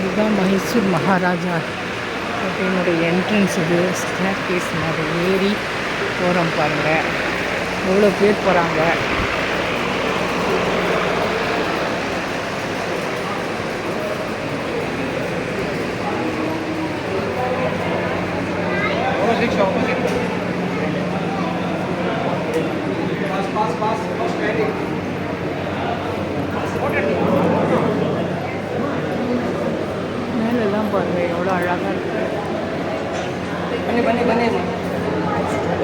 இதுதான் மைசூர் மகாராஜா கோட்டையினுடைய என்ட்ரன்ஸ். இது stair case மாதிரி ஏறி போகிறோம் பாருங்கள். எவ்வளோ பேர் போகிறாங்க. மேலெல்லாம் பாருங்கள் எவ்வளோ அழகாக இருக்குது.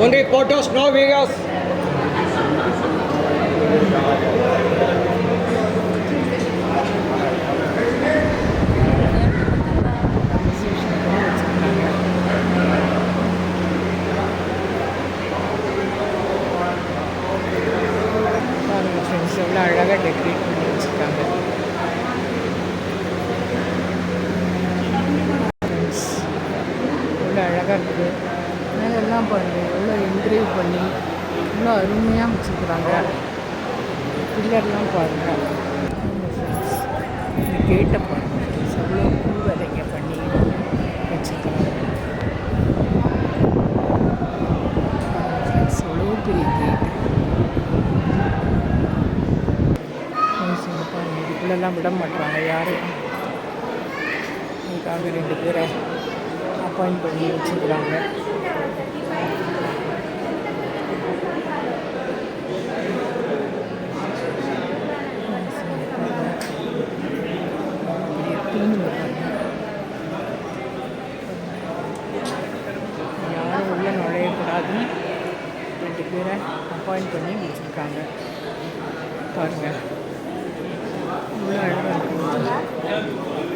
Only photos, no videos. பாருங்கள் ஃப்ரெண்ட்ஸ் எவ்வளோ அழகாக டெக்கரேட் பண்ணி வச்சுருக்காங்க. ஃப்ரெண்ட்ஸ் எவ்வளோ அழகாக இருக்குது. மேலெல்லாம் பாருங்கள் எவ்வளோ என்க்ரேவ் பண்ணி எவ்வளோ அருமையாக வச்சுருக்குறாங்க. பில்லர்லாம் பாருங்கள். ஃப்ரெண்ட்ஸ் இந்த கேட்டை பாருங்கள் ஃப்ரெண்ட்ஸ் எவ்வளோ பூ வேலைங்க பண்ணி வச்சுருக்காங்க. ஃப்ரெண்ட்ஸ் எவ்வளோ பெரிய கேட். ஃப்ரெண்ட்ஸ் இங்கே பாருங்கள் இதுக்குள்ளெல்லாம் விட மாட்டாங்க யாரையும். இதுக்காக 2 பேரை அப்பாயிண்ட் பண்ணி வச்சுருக்குறாங்க. யாரும் உள்ள நுழையக்கூடாதுன்னு 2 பேரை அப்பாயிண்ட் பண்ணி வச்சுருக்காங்க. பாருங்கள் இவ்வளோ அழகாக இருக்குது.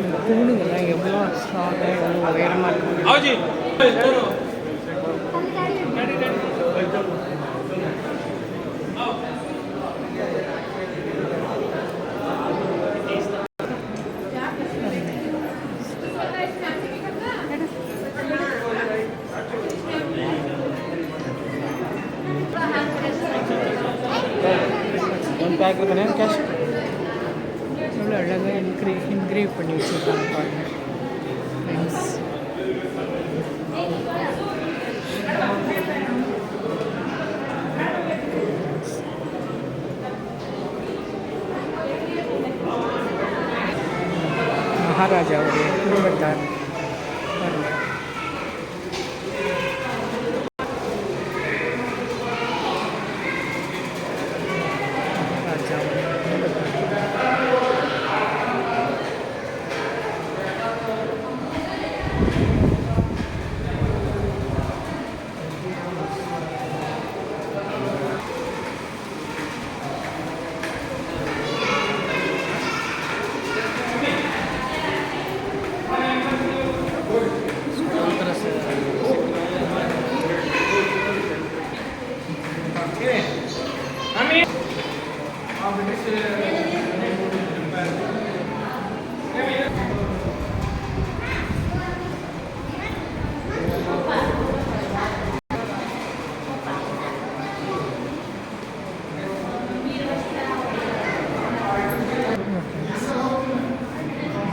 இந்த தூணுங்கள்லாம் எவ்வளோ ஸ்ட்ராங்காக எவ்வளோ உயரமாக இருக்குது. எவ்வளோ அழகாக என்க்ரேவ் பண்ணி வச்சுருக்காங்க பாருங்கள் ஃப்ரெண்ட்ஸ். மகாராஜாவுடைய குடும்பத்தார் பாருங்கள்.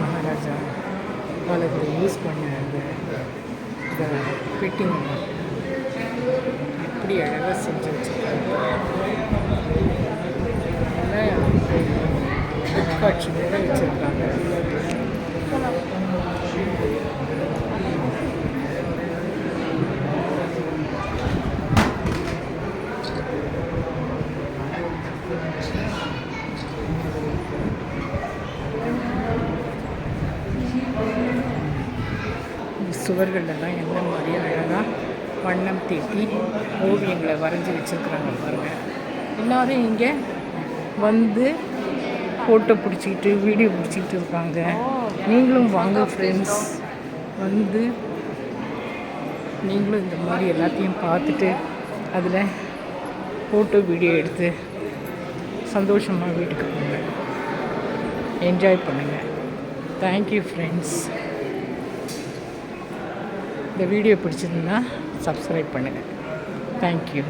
மகாராஜா காலத்தில் யூஸ் பண்ண அந்த ஃபிட்டிங் இப்படி அழகாக செஞ்சு வச்சுருக்காங்க. காட்சி கூட வச்சுருக்காங்க. சுவர்களெல்லாம் எந்த மாதிரி அழகாக வண்ணம் தீட்டி ஓவியங்களை வரைஞ்சி வச்சுருக்குறாங்க பாருங்கள். எல்லோரும் இங்கே வந்து ஃபோட்டோ பிடிச்சிக்கிட்டு வீடியோ பிடிச்சிக்கிட்டு இருக்காங்க. நீங்களும் வாங்க ஃப்ரெண்ட்ஸ், வந்து நீங்களும் இந்த மாதிரி எல்லாத்தையும் பார்த்துட்டு அதில் ஃபோட்டோ வீடியோ எடுத்து சந்தோஷமாக வீட்டுக்கு போங்க, என்ஜாய் பண்ணுங்கள். Thank you friends. இந்த வீடியோ பிடிச்சிருந்தா சப்ஸ்கிரைப் பண்ணுங்கள். தேங்க்யூ.